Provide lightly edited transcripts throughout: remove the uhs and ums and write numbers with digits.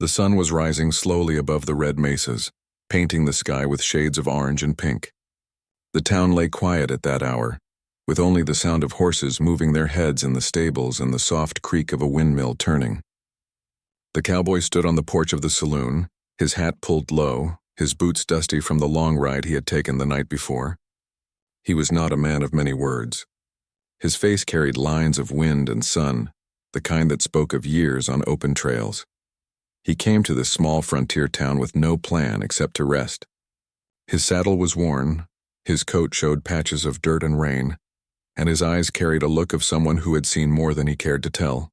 The sun was rising slowly above the red mesas, painting the sky with shades of orange and pink. The town lay quiet at that hour, with only the sound of horses moving their heads in the stables and the soft creak of a windmill turning. The cowboy stood on the porch of the saloon, his hat pulled low, his boots dusty from the long ride he had taken the night before. He was not a man of many words. His face carried lines of wind and sun, the kind that spoke of years on open trails. He came to this small frontier town with no plan except to rest. His saddle was worn, his coat showed patches of dirt and rain, and his eyes carried a look of someone who had seen more than he cared to tell.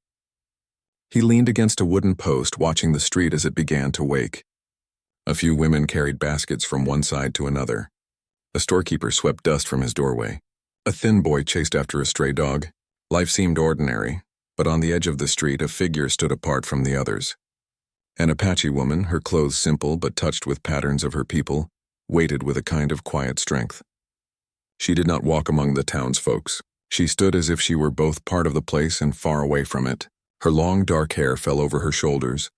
He leaned against a wooden post, watching the street as it began to wake. A few women carried baskets from one side to another. A storekeeper swept dust from his doorway. A thin boy chased after a stray dog. Life seemed ordinary, but on the edge of the street a figure stood apart from the others. An Apache woman, her clothes simple but touched with patterns of her people, waited with a kind of quiet strength. She did not walk among the townsfolks. She stood as if she were both part of the place and far away from it. Her long dark hair fell over her shoulders.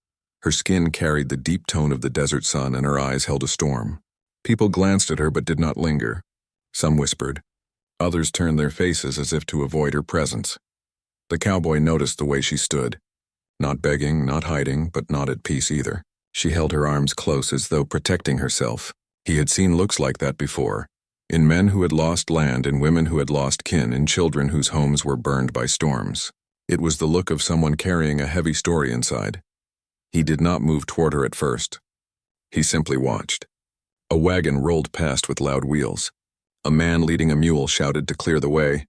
Her skin carried the deep tone of the desert sun and her eyes held a storm. People glanced at her but did not linger. Some whispered. Others turned their faces as if to avoid her presence. The cowboy noticed the way she stood. Not begging, not hiding, but not at peace either. She held her arms close as though protecting herself. He had seen looks like that before, in men who had lost land, in women who had lost kin, in children whose homes were burned by storms. It was the look of someone carrying a heavy story inside. He did not move toward her at first. He simply watched. A wagon rolled past with loud wheels. A man leading a mule shouted to clear the way.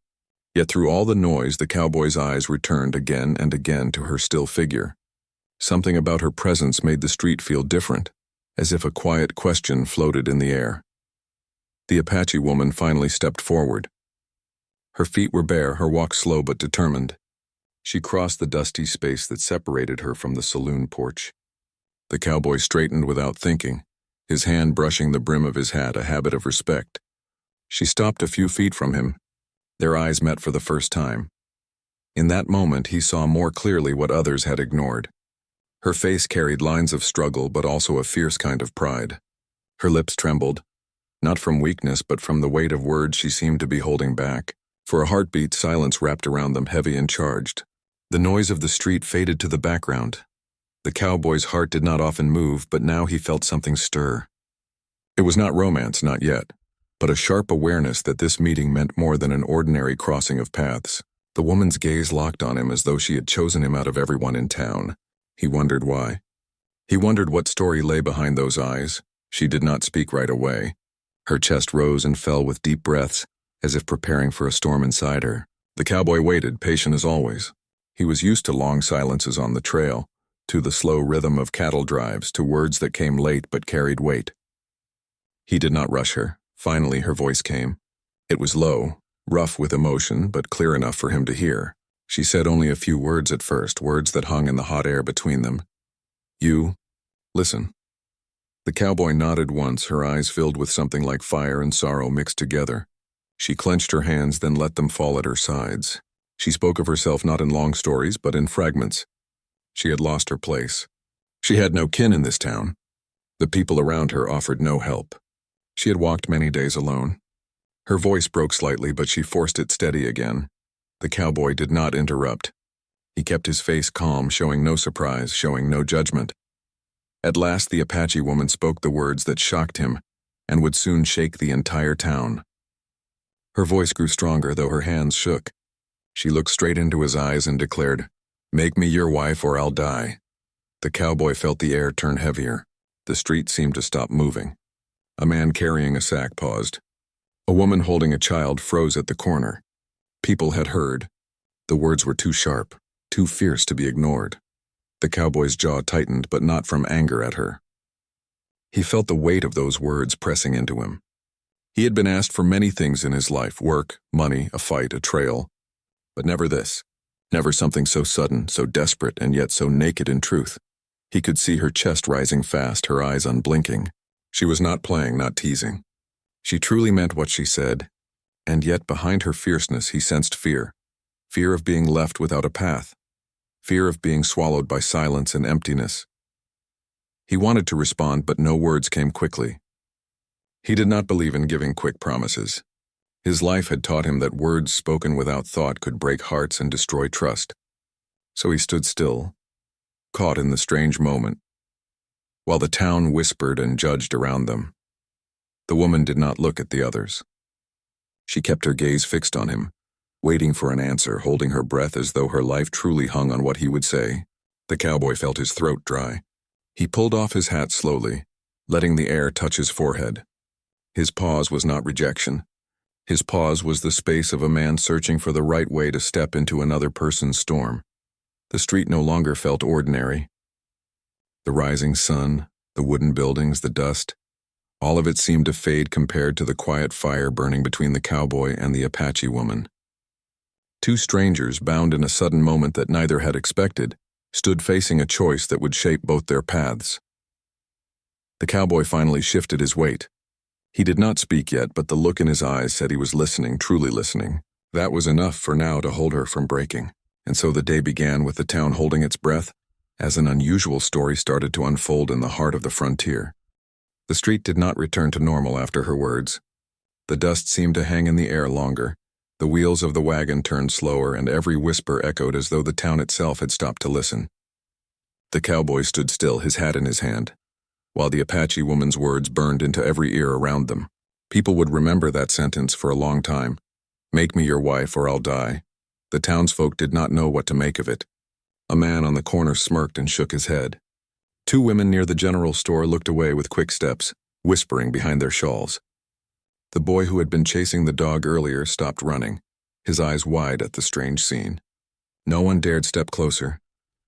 Yet through all the noise, the cowboy's eyes returned again and again to her still figure. Something about her presence made the street feel different, as if a quiet question floated in the air. The Apache woman finally stepped forward. Her feet were bare, her walk slow but determined. She crossed the dusty space that separated her from the saloon porch. The cowboy straightened without thinking, his hand brushing the brim of his hat, a habit of respect. She stopped a few feet from him. Their eyes met for the first time. In that moment, he saw more clearly what others had ignored. Her face carried lines of struggle, but also a fierce kind of pride. Her lips trembled, not from weakness, but from the weight of words she seemed to be holding back. For a heartbeat, silence wrapped around them, heavy and charged. The noise of the street faded to the background. The cowboy's heart did not often move, but now he felt something stir. It was not romance, not yet, but a sharp awareness that this meeting meant more than an ordinary crossing of paths. The woman's gaze locked on him as though she had chosen him out of everyone in town. He wondered why. He wondered what story lay behind those eyes. She did not speak right away. Her chest rose and fell with deep breaths, as if preparing for a storm inside her. The cowboy waited, patient as always. He was used to long silences on the trail, to the slow rhythm of cattle drives, to words that came late but carried weight. He did not rush her. Finally, her voice came. It was low, rough with emotion, but clear enough for him to hear. She said only a few words at first, words that hung in the hot air between them. You, listen. The cowboy nodded once, her eyes filled with something like fire and sorrow mixed together. She clenched her hands, then let them fall at her sides. She spoke of herself not in long stories, but in fragments. She had lost her place. She had no kin in this town. The people around her offered no help. She had walked many days alone. Her voice broke slightly, but she forced it steady again. The cowboy did not interrupt. He kept his face calm, showing no surprise, showing no judgment. At last, the Apache woman spoke the words that shocked him and would soon shake the entire town. Her voice grew stronger, though her hands shook. She looked straight into his eyes and declared, "Make me your wife or I'll die." The cowboy felt the air turn heavier. The street seemed to stop moving. A man carrying a sack paused. A woman holding a child froze at the corner. People had heard. The words were too sharp, too fierce to be ignored. The cowboy's jaw tightened, but not from anger at her. He felt the weight of those words pressing into him. He had been asked for many things in his life: work, money, a fight, a trail. But never this. Never something so sudden, so desperate, and yet so naked in truth. He could see her chest rising fast, her eyes unblinking. She was not playing, not teasing. She truly meant what she said, and yet behind her fierceness he sensed fear. Fear of being left without a path. Fear of being swallowed by silence and emptiness. He wanted to respond, but no words came quickly. He did not believe in giving quick promises. His life had taught him that words spoken without thought could break hearts and destroy trust. So he stood still, caught in the strange moment, while the town whispered and judged around them. The woman did not look at the others. She kept her gaze fixed on him, waiting for an answer, holding her breath as though her life truly hung on what he would say. The cowboy felt his throat dry. He pulled off his hat slowly, letting the air touch his forehead. His pause was not rejection. His pause was the space of a man searching for the right way to step into another person's storm. The street no longer felt ordinary. The rising sun, the wooden buildings, the dust, all of it seemed to fade compared to the quiet fire burning between the cowboy and the Apache woman. Two strangers, bound in a sudden moment that neither had expected, stood facing a choice that would shape both their paths. The cowboy finally shifted his weight. He did not speak yet, but the look in his eyes said he was listening, truly listening. That was enough for now to hold her from breaking. And so the day began with the town holding its breath, as an unusual story started to unfold in the heart of the frontier. The street did not return to normal after her words. The dust seemed to hang in the air longer. The wheels of the wagon turned slower, and every whisper echoed as though the town itself had stopped to listen. The cowboy stood still, his hat in his hand, while the Apache woman's words burned into every ear around them. People would remember that sentence for a long time. "Make me your wife or I'll die." The townsfolk did not know what to make of it. A man on the corner smirked and shook his head. Two women near the general store looked away with quick steps, whispering behind their shawls. The boy who had been chasing the dog earlier stopped running, his eyes wide at the strange scene. No one dared step closer,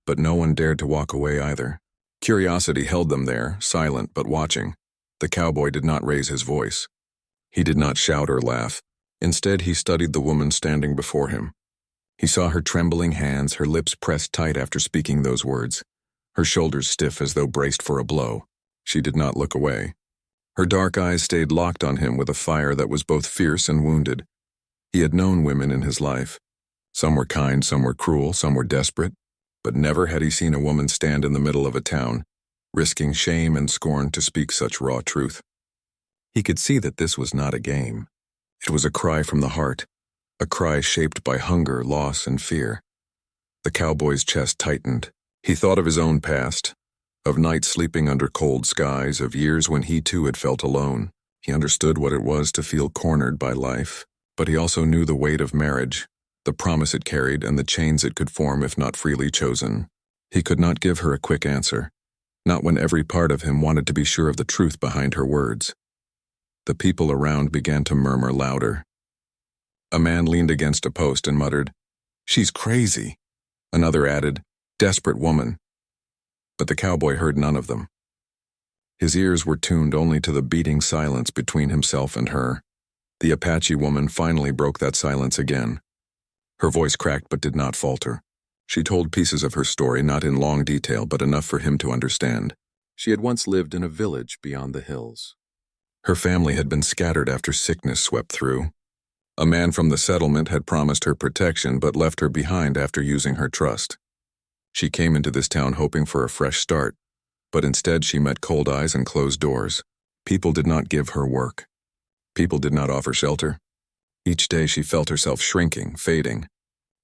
but no one dared to walk away either. Curiosity held them there, silent but watching. The cowboy did not raise his voice. He did not shout or laugh. Instead, he studied the woman standing before him. He saw her trembling hands, her lips pressed tight after speaking those words, her shoulders stiff as though braced for a blow. She did not look away. Her dark eyes stayed locked on him with a fire that was both fierce and wounded. He had known women in his life. Some were kind, some were cruel, some were desperate, but never had he seen a woman stand in the middle of a town, risking shame and scorn to speak such raw truth. He could see that this was not a game. It was a cry from the heart, a cry shaped by hunger, loss, and fear. The cowboy's chest tightened. He thought of his own past, of nights sleeping under cold skies, of years when he too had felt alone. He understood what it was to feel cornered by life, but he also knew the weight of marriage, the promise it carried, and the chains it could form if not freely chosen. He could not give her a quick answer, not when every part of him wanted to be sure of the truth behind her words. The people around began to murmur louder. A man leaned against a post and muttered, "She's crazy." Another added, "Desperate woman." But the cowboy heard none of them. His ears were tuned only to the beating silence between himself and her. The Apache woman finally broke that silence again. Her voice cracked but did not falter. She told pieces of her story, not in long detail, but enough for him to understand. She had once lived in a village beyond the hills. Her family had been scattered after sickness swept through. A man from the settlement had promised her protection but left her behind after using her trust. She came into this town hoping for a fresh start, but instead she met cold eyes and closed doors. People did not give her work. People did not offer shelter. Each day she felt herself shrinking, fading,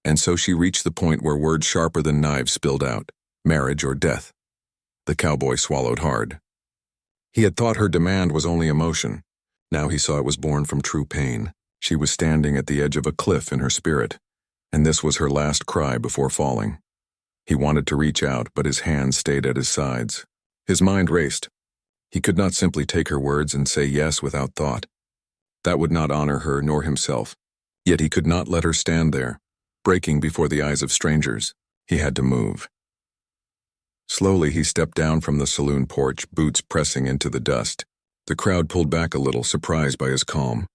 and so she reached the point where words sharper than knives spilled out, marriage or death. The cowboy swallowed hard. He had thought her demand was only emotion. Now he saw it was born from true pain. She was standing at the edge of a cliff in her spirit, and this was her last cry before falling. He wanted to reach out, but his hands stayed at his sides. His mind raced. He could not simply take her words and say yes without thought. That would not honor her nor himself. Yet he could not let her stand there, breaking before the eyes of strangers. He had to move. Slowly he stepped down from the saloon porch, boots pressing into the dust. The crowd pulled back a little, surprised by his calm.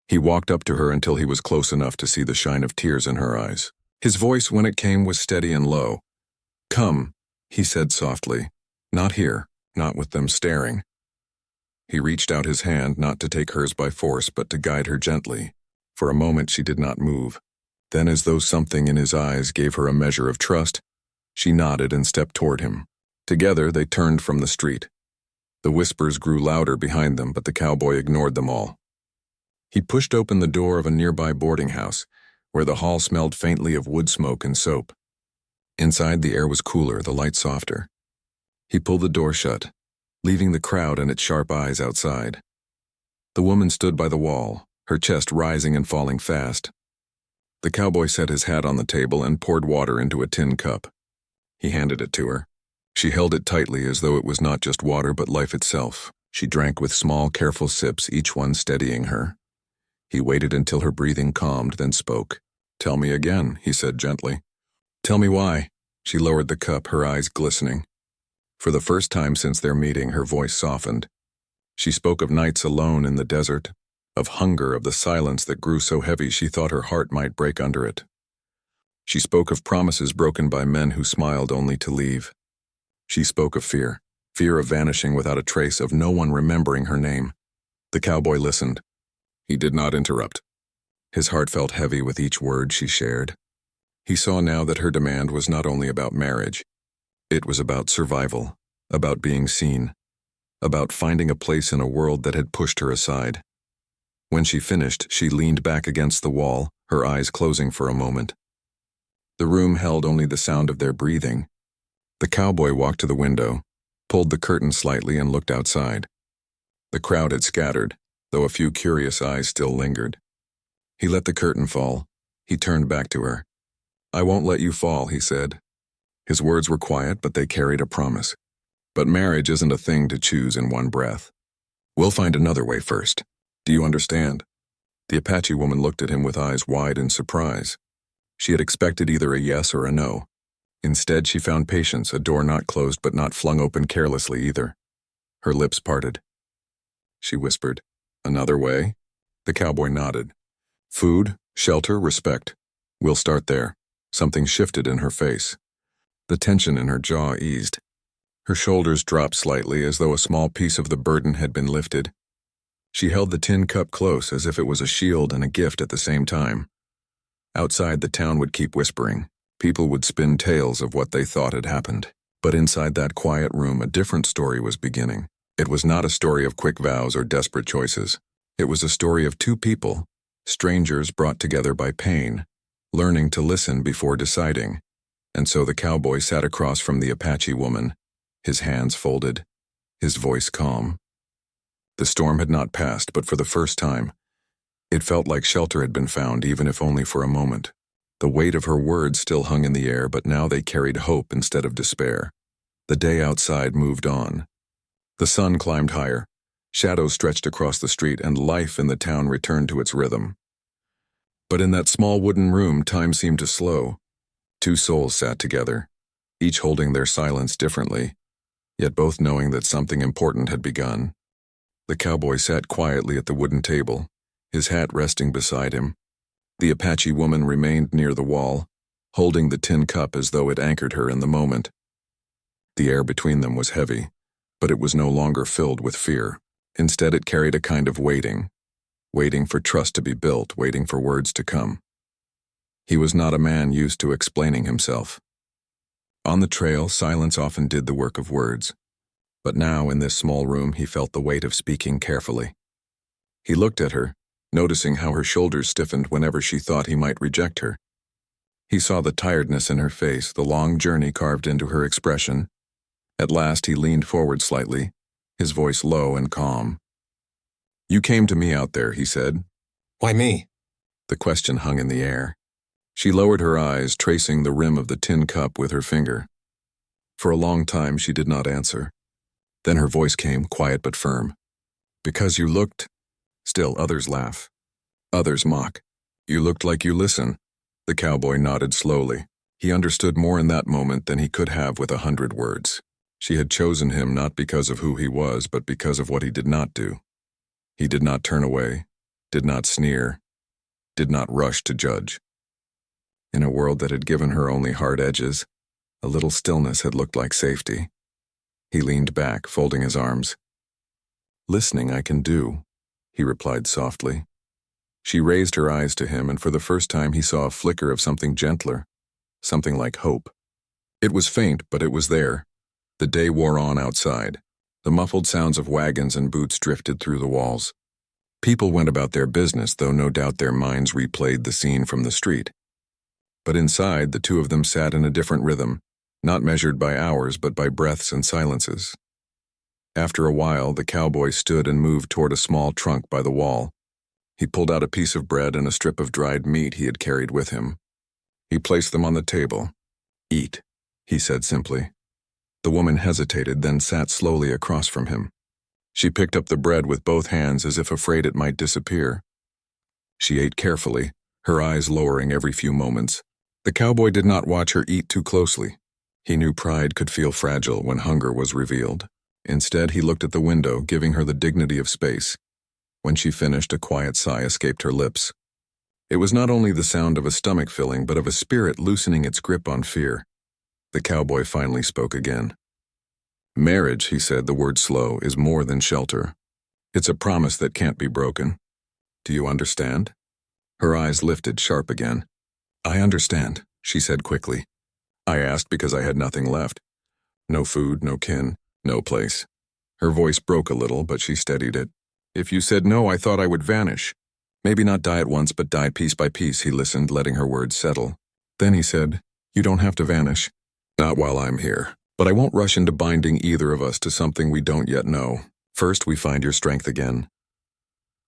He walked up to her until he was close enough to see the shine of tears in her eyes. His voice, when it came, was steady and low. "Come," he said softly. "Not here, not with them staring." He reached out his hand, not to take hers by force, but to guide her gently. For a moment she did not move. Then, as though something in his eyes gave her a measure of trust, she nodded and stepped toward him. Together they turned from the street. The whispers grew louder behind them, but the cowboy ignored them all. He pushed open the door of a nearby boarding house, where the hall smelled faintly of wood smoke and soap. Inside, the air was cooler, the light softer. He pulled the door shut, leaving the crowd and its sharp eyes outside. The woman stood by the wall, her chest rising and falling fast. The cowboy set his hat on the table and poured water into a tin cup. He handed it to her. She held it tightly as though it was not just water but life itself. She drank with small, careful sips, each one steadying her. He waited until her breathing calmed, then spoke. "Tell me again," he said gently. "Tell me why." She lowered the cup, her eyes glistening. For the first time since their meeting, her voice softened. She spoke of nights alone in the desert, of hunger, of the silence that grew so heavy she thought her heart might break under it. She spoke of promises broken by men who smiled only to leave. She spoke of fear of vanishing without a trace, of no one remembering her name. The cowboy listened. He did not interrupt. His heart felt heavy with each word she shared. He saw now that her demand was not only about marriage. It was about survival, about being seen, about finding a place in a world that had pushed her aside. When she finished, she leaned back against the wall, her eyes closing for a moment. The room held only the sound of their breathing. The cowboy walked to the window, pulled the curtain slightly, and looked outside. The crowd had scattered, though a few curious eyes still lingered. He let the curtain fall. He turned back to her. "I won't let you fall," he said. His words were quiet, but they carried a promise. "But marriage isn't a thing to choose in one breath. We'll find another way first. Do you understand?" The Apache woman looked at him with eyes wide in surprise. She had expected either a yes or a no. Instead, she found patience, a door not closed but not flung open carelessly either. Her lips parted. She whispered, "Another way?" The cowboy nodded. "Food, shelter, respect. We'll start there." Something shifted in her face. The tension in her jaw eased. Her shoulders dropped slightly, as though a small piece of the burden had been lifted. She held the tin cup close, as if it was a shield and a gift at the same time. Outside, the town would keep whispering. People would spin tales of what they thought had happened. But inside that quiet room, a different story was beginning. It was not a story of quick vows or desperate choices. It was a story of two people, strangers brought together by pain, learning to listen before deciding. And so the cowboy sat across from the Apache woman, his hands folded, his voice calm. The storm had not passed, but for the first time, it felt like shelter had been found, even if only for a moment. The weight of her words still hung in the air, but now they carried hope instead of despair. The day outside moved on. The sun climbed higher, shadows stretched across the street, and life in the town returned to its rhythm. But in that small wooden room, time seemed to slow. Two souls sat together, each holding their silence differently, yet both knowing that something important had begun. The cowboy sat quietly at the wooden table, his hat resting beside him. The Apache woman remained near the wall, holding the tin cup as though it anchored her in the moment. The air between them was heavy, but it was no longer filled with fear. Instead, it carried a kind of waiting for trust to be built, waiting for words to come. He was not a man used to explaining himself. On the trail, silence often did the work of words. But now, in this small room, he felt the weight of speaking carefully. He looked at her, noticing how her shoulders stiffened whenever she thought he might reject her. He saw the tiredness in her face, the long journey carved into her expression. At last, he leaned forward slightly, his voice low and calm. "You came to me out there," he said. "Why me?" The question hung in the air. She lowered her eyes, tracing the rim of the tin cup with her finger. For a long time, she did not answer. Then her voice came, quiet but firm. "Because you looked..." Still, others laugh. Others mock. "You looked like you listen." The cowboy nodded slowly. He understood more in that moment than he could have with 100 words. She had chosen him not because of who he was, but because of what he did not do. He did not turn away, did not sneer, did not rush to judge. In a world that had given her only hard edges, a little stillness had looked like safety. He leaned back, folding his arms. "Listening I can do," he replied softly. She raised her eyes to him, and for the first time he saw a flicker of something gentler, something like hope. It was faint, but it was there. The day wore on outside. The muffled sounds of wagons and boots drifted through the walls. People went about their business, though no doubt their minds replayed the scene from the street. But inside, the two of them sat in a different rhythm, not measured by hours but by breaths and silences. After a while, the cowboy stood and moved toward a small trunk by the wall. He pulled out a piece of bread and a strip of dried meat he had carried with him. He placed them on the table. "Eat," he said simply. The woman hesitated, then sat slowly across from him. She picked up the bread with both hands as if afraid it might disappear. She ate carefully, her eyes lowering every few moments. The cowboy did not watch her eat too closely. He knew pride could feel fragile when hunger was revealed. Instead, he looked at the window, giving her the dignity of space. When she finished, a quiet sigh escaped her lips. It was not only the sound of a stomach filling, but of a spirit loosening its grip on fear. The cowboy finally spoke again. "Marriage," he said, the word slow, "is more than shelter. It's a promise that can't be broken. Do you understand?" Her eyes lifted sharp again. "I understand," she said quickly. "I asked because I had nothing left. No food, no kin, no place." Her voice broke a little, but she steadied it. "If you said no, I thought I would vanish. Maybe not die at once, but die piece by piece." He listened, letting her words settle. Then he said, "You don't have to vanish. Not while I'm here. But I won't rush into binding either of us to something we don't yet know. First, we find your strength again."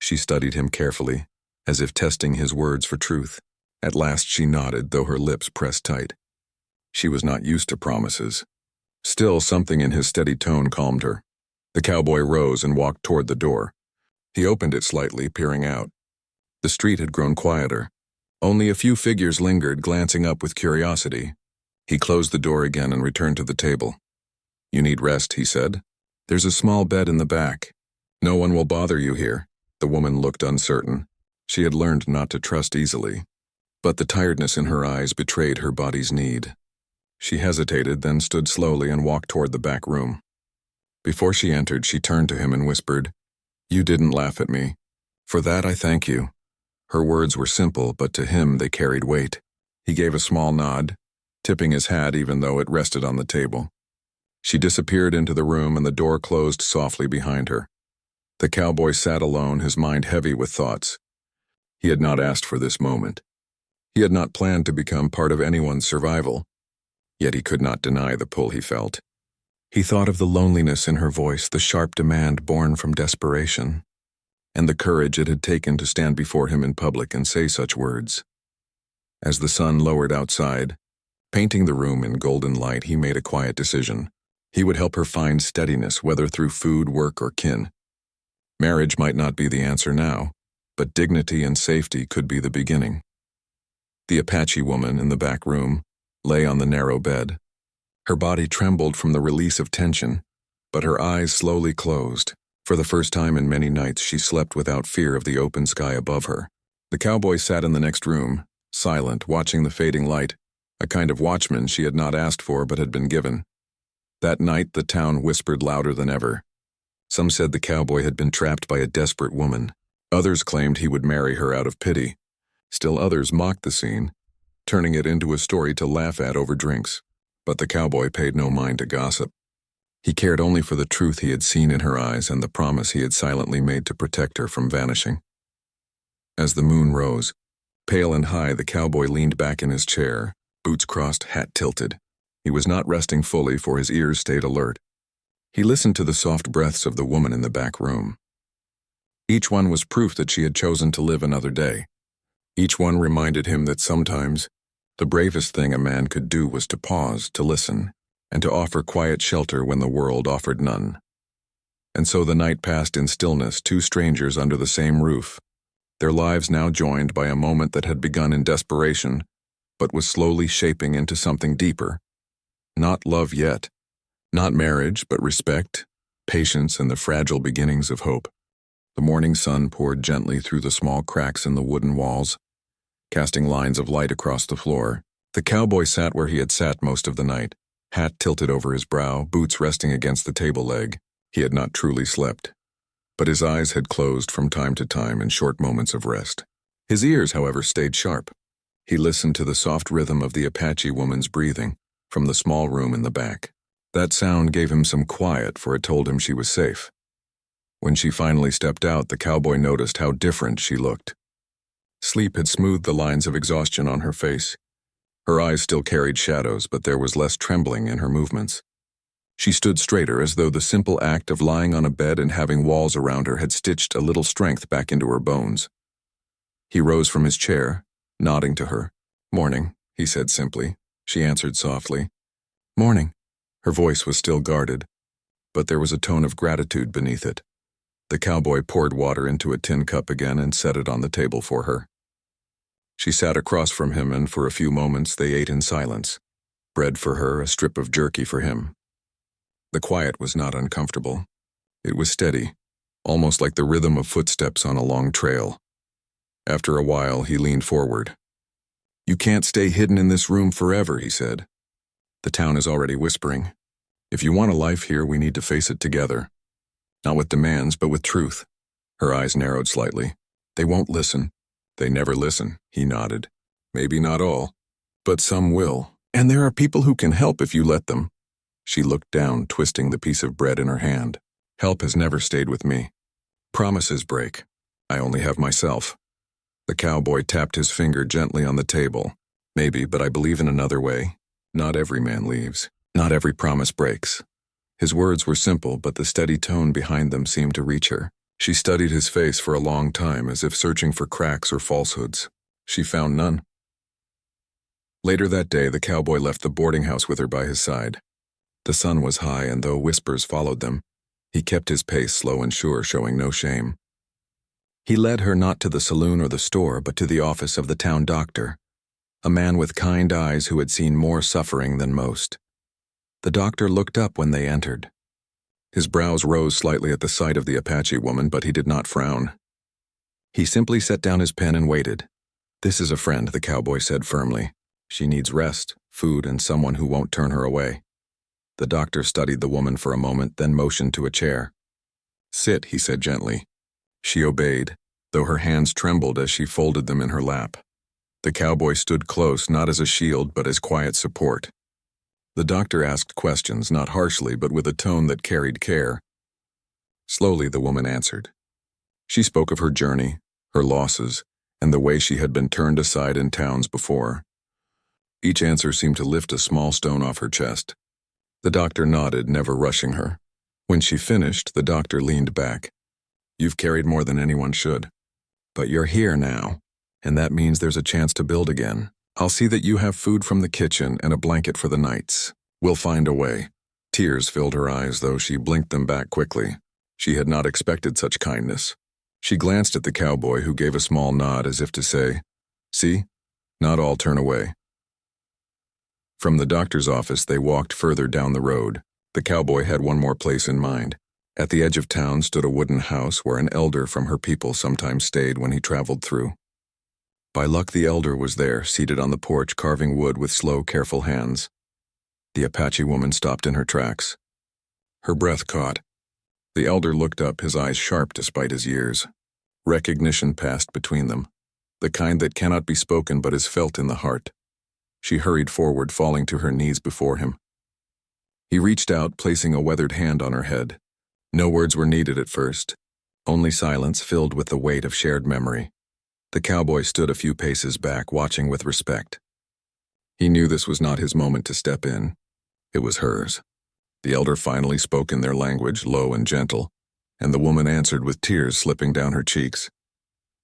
She studied him carefully, as if testing his words for truth. At last she nodded, though her lips pressed tight. She was not used to promises. Still, something in his steady tone calmed her. The cowboy rose and walked toward the door. He opened it slightly, peering out. The street had grown quieter. Only a few figures lingered, glancing up with curiosity. He closed the door again and returned to the table. "You need rest," he said. "There's a small bed in the back. No one will bother you here." The woman looked uncertain. She had learned not to trust easily. But the tiredness in her eyes betrayed her body's need. She hesitated, then stood slowly and walked toward the back room. Before she entered, she turned to him and whispered, "You didn't laugh at me. For that I thank you." Her words were simple, but to him they carried weight. He gave a small nod, tipping his hat even though it rested on the table. She disappeared into the room and the door closed softly behind her. The cowboy sat alone, his mind heavy with thoughts. He had not asked for this moment. He had not planned to become part of anyone's survival. Yet he could not deny the pull he felt. He thought of the loneliness in her voice, the sharp demand born from desperation, and the courage it had taken to stand before him in public and say such words. As the sun lowered outside, painting the room in golden light, he made a quiet decision. He would help her find steadiness, whether through food, work, or kin. Marriage might not be the answer now, but dignity and safety could be the beginning. The Apache woman in the back room lay on the narrow bed. Her body trembled from the release of tension, but her eyes slowly closed. For the first time in many nights, she slept without fear of the open sky above her. The cowboy sat in the next room, silent, watching the fading light, a kind of watchman she had not asked for but had been given. That night, the town whispered louder than ever. Some said the cowboy had been trapped by a desperate woman. Others claimed he would marry her out of pity. Still others mocked the scene, turning it into a story to laugh at over drinks. But the cowboy paid no mind to gossip. He cared only for the truth he had seen in her eyes and the promise he had silently made to protect her from vanishing. As the moon rose, pale and high, the cowboy leaned back in his chair, boots crossed, hat tilted. He was not resting fully, for his ears stayed alert. He listened to the soft breaths of the woman in the back room. Each one was proof that she had chosen to live another day. Each one reminded him that sometimes the bravest thing a man could do was to pause, to listen, and to offer quiet shelter when the world offered none. And so the night passed in stillness, two strangers under the same roof, their lives now joined by a moment that had begun in desperation, but was slowly shaping into something deeper. Not love yet, not marriage, but respect, patience, and the fragile beginnings of hope. The morning sun poured gently through the small cracks in the wooden walls, casting lines of light across the floor. The cowboy sat where he had sat most of the night, hat tilted over his brow, boots resting against the table leg. He had not truly slept, but his eyes had closed from time to time in short moments of rest. His ears, however, stayed sharp. He listened to the soft rhythm of the Apache woman's breathing from the small room in the back. That sound gave him some quiet, for it told him she was safe. When she finally stepped out, the cowboy noticed how different she looked. Sleep had smoothed the lines of exhaustion on her face. Her eyes still carried shadows, but there was less trembling in her movements. She stood straighter, as though the simple act of lying on a bed and having walls around her had stitched a little strength back into her bones. He rose from his chair, nodding to her. "Morning," he said simply. She answered softly. "Morning." Her voice was still guarded, but there was a tone of gratitude beneath it. The cowboy poured water into a tin cup again and set it on the table for her. She sat across from him, and for a few moments they ate in silence. Bread for her, a strip of jerky for him. The quiet was not uncomfortable. It was steady, almost like the rhythm of footsteps on a long trail. After a while, he leaned forward. "You can't stay hidden in this room forever," he said. "The town is already whispering. If you want a life here, we need to face it together. Not with demands, but with truth." Her eyes narrowed slightly. "They won't listen." "They never listen," he nodded. "Maybe not all, but some will. And there are people who can help if you let them." She looked down, twisting the piece of bread in her hand. "Help has never stayed with me. Promises break. I only have myself." The cowboy tapped his finger gently on the table. "Maybe, but I believe in another way. Not every man leaves. Not every promise breaks." His words were simple, but the steady tone behind them seemed to reach her. She studied his face for a long time, as if searching for cracks or falsehoods. She found none. Later that day, the cowboy left the boarding house with her by his side. The sun was high, and though whispers followed them, he kept his pace slow and sure, showing no shame. He led her not to the saloon or the store, but to the office of the town doctor, a man with kind eyes who had seen more suffering than most. The doctor looked up when they entered. His brows rose slightly at the sight of the Apache woman, but he did not frown. He simply set down his pen and waited. "This is a friend," the cowboy said firmly. "She needs rest, food, and someone who won't turn her away." The doctor studied the woman for a moment, then motioned to a chair. "Sit," he said gently. She obeyed, though her hands trembled as she folded them in her lap. The cowboy stood close, not as a shield, but as quiet support. The doctor asked questions, not harshly, but with a tone that carried care. Slowly, the woman answered. She spoke of her journey, her losses, and the way she had been turned aside in towns before. Each answer seemed to lift a small stone off her chest. The doctor nodded, never rushing her. When she finished, the doctor leaned back. "You've carried more than anyone should. But you're here now, and that means there's a chance to build again. I'll see that you have food from the kitchen and a blanket for the nights. We'll find a way." Tears filled her eyes, though she blinked them back quickly. She had not expected such kindness. She glanced at the cowboy, who gave a small nod as if to say, "See, not all turn away." From the doctor's office, they walked further down the road. The cowboy had one more place in mind. At the edge of town stood a wooden house where an elder from her people sometimes stayed when he traveled through. By luck, the elder was there, seated on the porch, carving wood with slow, careful hands. The Apache woman stopped in her tracks. Her breath caught. The elder looked up, his eyes sharp despite his years. Recognition passed between them, the kind that cannot be spoken but is felt in the heart. She hurried forward, falling to her knees before him. He reached out, placing a weathered hand on her head. No words were needed at first, only silence filled with the weight of shared memory. The cowboy stood a few paces back, watching with respect. He knew this was not his moment to step in. It was hers. The elder finally spoke in their language, low and gentle, and the woman answered with tears slipping down her cheeks.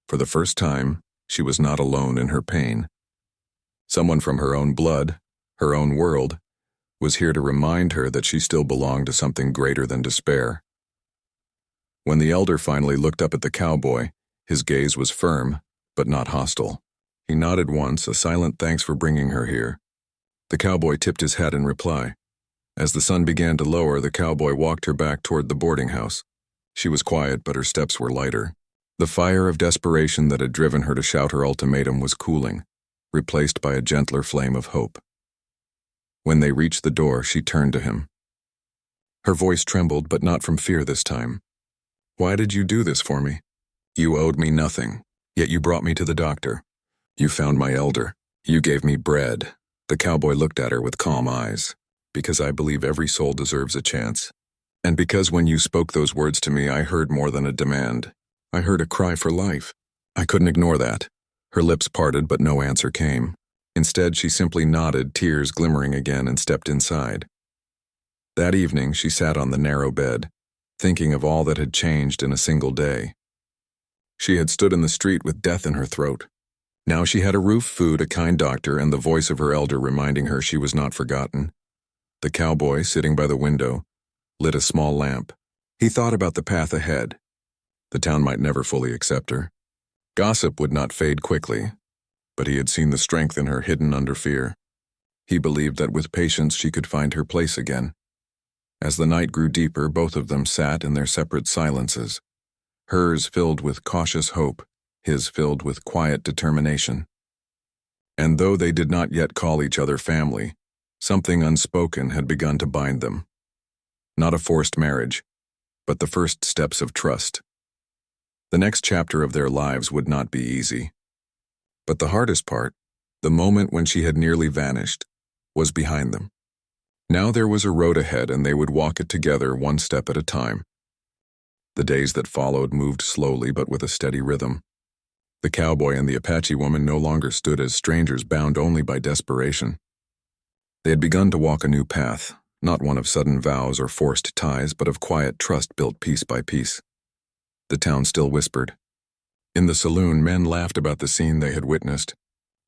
For the first time, she was not alone in her pain. Someone from her own blood, her own world, was here to remind her that she still belonged to something greater than despair. When the elder finally looked up at the cowboy, his gaze was firm, but not hostile. He nodded once, a silent thanks for bringing her here. The cowboy tipped his hat in reply. As the sun began to lower, the cowboy walked her back toward the boarding house. She was quiet, but her steps were lighter. The fire of desperation that had driven her to shout her ultimatum was cooling, replaced by a gentler flame of hope. When they reached the door, she turned to him. Her voice trembled, but not from fear this time. "Why did you do this for me? You owed me nothing, yet you brought me to the doctor. You found my elder. You gave me bread." The cowboy looked at her with calm eyes. because I believe every soul deserves a chance. And because when you spoke those words to me, I heard more than a demand. I heard a cry for life. I couldn't ignore that. Her lips parted, but no answer came. Instead, she simply nodded, tears glimmering again, and stepped inside. That evening, she sat on the narrow bed, thinking of all that had changed in a single day. She had stood in the street with death in her throat. Now she had a roof, food, a kind doctor, and the voice of her elder reminding her she was not forgotten. The cowboy, sitting by the window, lit a small lamp. He thought about the path ahead. The town might never fully accept her. Gossip would not fade quickly, but he had seen the strength in her hidden under fear. He believed that with patience she could find her place again. As the night grew deeper, both of them sat in their separate silences, hers filled with cautious hope, his filled with quiet determination. And though they did not yet call each other family, something unspoken had begun to bind them. Not a forced marriage, but the first steps of trust. The next chapter of their lives would not be easy. But the hardest part, the moment when she had nearly vanished, was behind them. Now there was a road ahead, and they would walk it together, one step at a time. The days that followed moved slowly but with a steady rhythm. The cowboy and the Apache woman no longer stood as strangers bound only by desperation. They had begun to walk a new path, not one of sudden vows or forced ties, but of quiet trust built piece by piece. The town still whispered. In the saloon, men laughed about the scene they had witnessed.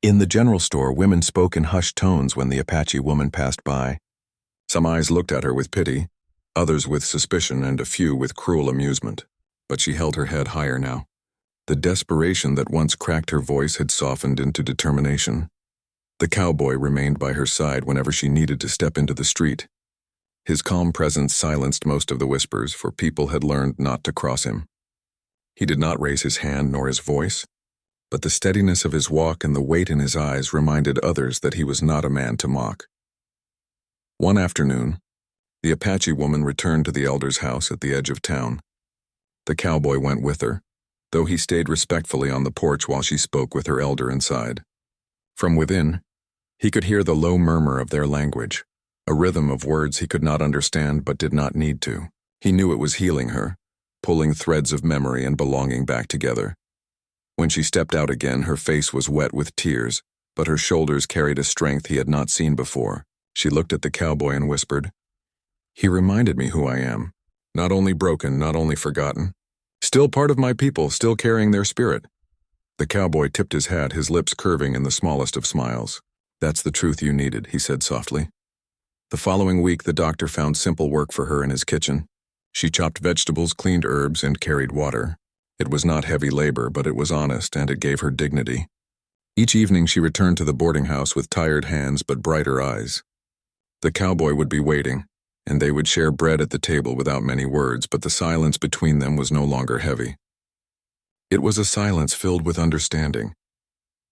In the general store, women spoke in hushed tones when the Apache woman passed by. Some eyes looked at her with pity, others with suspicion, and a few with cruel amusement. But she held her head higher now. The desperation that once cracked her voice had softened into determination. The cowboy remained by her side whenever she needed to step into the street. His calm presence silenced most of the whispers, for people had learned not to cross him. He did not raise his hand nor his voice, but the steadiness of his walk and the weight in his eyes reminded others that he was not a man to mock. One afternoon, the Apache woman returned to the elder's house at the edge of town. The cowboy went with her, though he stayed respectfully on the porch while she spoke with her elder inside. From within, he could hear the low murmur of their language, a rhythm of words he could not understand but did not need to. He knew it was healing her, pulling threads of memory and belonging back together. When she stepped out again, her face was wet with tears, but her shoulders carried a strength he had not seen before. She looked at the cowboy and whispered, "He reminded me who I am. Not only broken, not only forgotten. Still part of my people, still carrying their spirit." The cowboy tipped his hat, his lips curving in the smallest of smiles. "That's the truth you needed," he said softly. The following week, the doctor found simple work for her in his kitchen. She chopped vegetables, cleaned herbs, and carried water. It was not heavy labor, but it was honest, and it gave her dignity. Each evening she returned to the boarding house with tired hands but brighter eyes. The cowboy would be waiting, and they would share bread at the table without many words, but the silence between them was no longer heavy. It was a silence filled with understanding.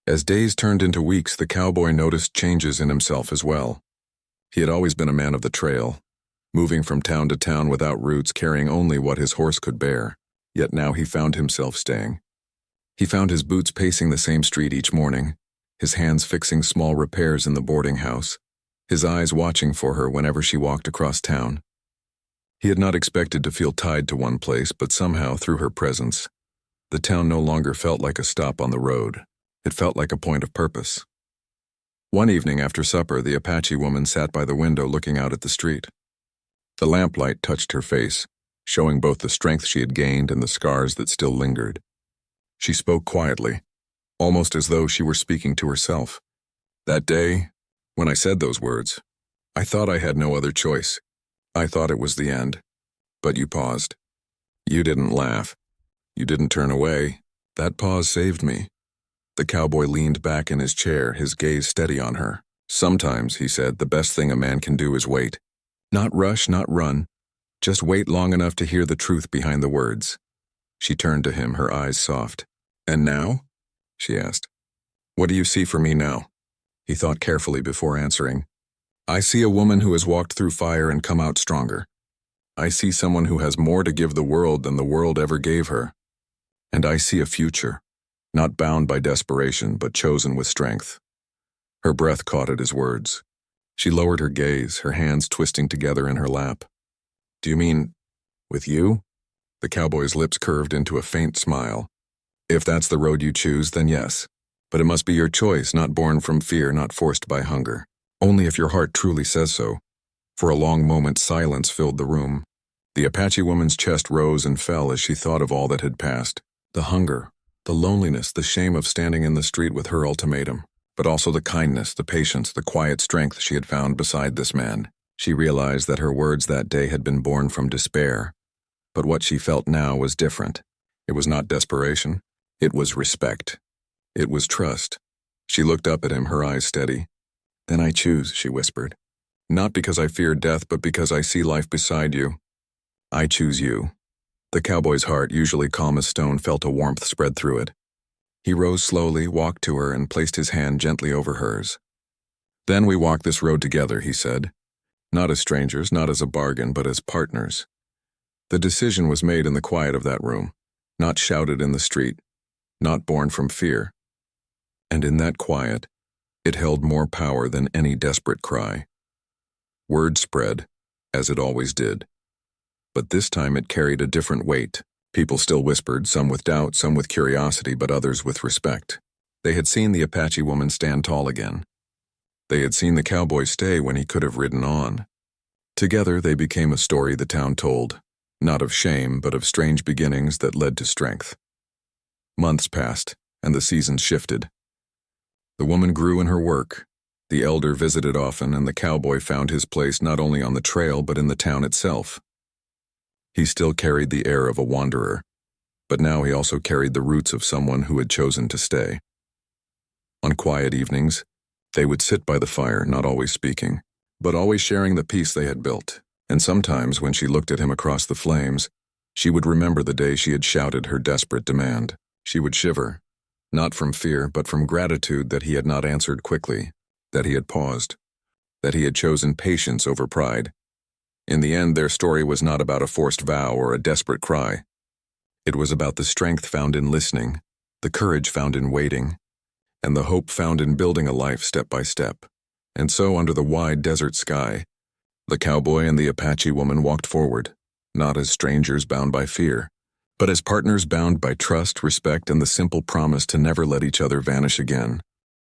As days turned into weeks, the cowboy noticed changes in himself as well. He had always been a man of the trail, moving from town to town without roots, carrying only what his horse could bear. Yet now he found himself staying. He found his boots pacing the same street each morning, his hands fixing small repairs in the boarding house, his eyes watching for her whenever she walked across town. He had not expected to feel tied to one place, but somehow, through her presence, the town no longer felt like a stop on the road. It felt like a point of purpose. One evening after supper, the Apache woman sat by the window looking out at the street. The lamplight touched her face, showing both the strength she had gained and the scars that still lingered. She spoke quietly, almost as though she were speaking to herself. "That day, when I said those words, I thought I had no other choice. I thought it was the end. But you paused. You didn't laugh. You didn't turn away. That pause saved me." The cowboy leaned back in his chair, his gaze steady on her. "Sometimes," he said, "the best thing a man can do is wait. Not rush, not run. Just wait long enough to hear the truth behind the words." She turned to him, her eyes soft. "And now?" she asked. "What do you see for me now?" He thought carefully before answering. "I see a woman who has walked through fire and come out stronger. I see someone who has more to give the world than the world ever gave her. And I see a future, not bound by desperation, but chosen with strength." Her breath caught at his words. She lowered her gaze, her hands twisting together in her lap. Do you mean, with you? The cowboy's lips curved into a faint smile. If that's the road you choose, then yes. But it must be your choice, not born from fear, not forced by hunger. Only if your heart truly says so. For a long moment, silence filled the room. The Apache woman's chest rose and fell as she thought of all that had passed. The hunger, the loneliness, the shame of standing in the street with her ultimatum. But also the kindness, the patience, the quiet strength she had found beside this man. She realized that her words that day had been born from despair. But what she felt now was different. It was not desperation. It was respect. It was trust. She looked up at him, her eyes steady. Then I choose, she whispered. Not because I fear death, but because I see life beside you. I choose you. The cowboy's heart, usually calm as stone, felt a warmth spread through it. He rose slowly, walked to her, and placed his hand gently over hers. Then we walk this road together, he said. Not as strangers, not as a bargain, but as partners. The decision was made in the quiet of that room, not shouted in the street, not born from fear. And in that quiet, it held more power than any desperate cry. Word spread, as it always did. But this time it carried a different weight. People still whispered, some with doubt, some with curiosity, but others with respect. They had seen the Apache woman stand tall again. They had seen the cowboy stay when he could have ridden on. Together they became a story the town told, not of shame, but of strange beginnings that led to strength. Months passed, and the seasons shifted. The woman grew in her work. The elder visited often, and the cowboy found his place not only on the trail but in the town itself. He still carried the air of a wanderer, but now he also carried the roots of someone who had chosen to stay. On quiet evenings, they would sit by the fire, not always speaking, but always sharing the peace they had built, and sometimes when she looked at him across the flames, she would remember the day she had shouted her desperate demand. She would shiver, not from fear, but from gratitude that he had not answered quickly, that he had paused, that he had chosen patience over pride. In the end, their story was not about a forced vow or a desperate cry. It was about the strength found in listening, the courage found in waiting, and the hope found in building a life step by step. And so, under the wide desert sky, the cowboy and the Apache woman walked forward, not as strangers bound by fear, but as partners bound by trust, respect, and the simple promise to never let each other vanish again.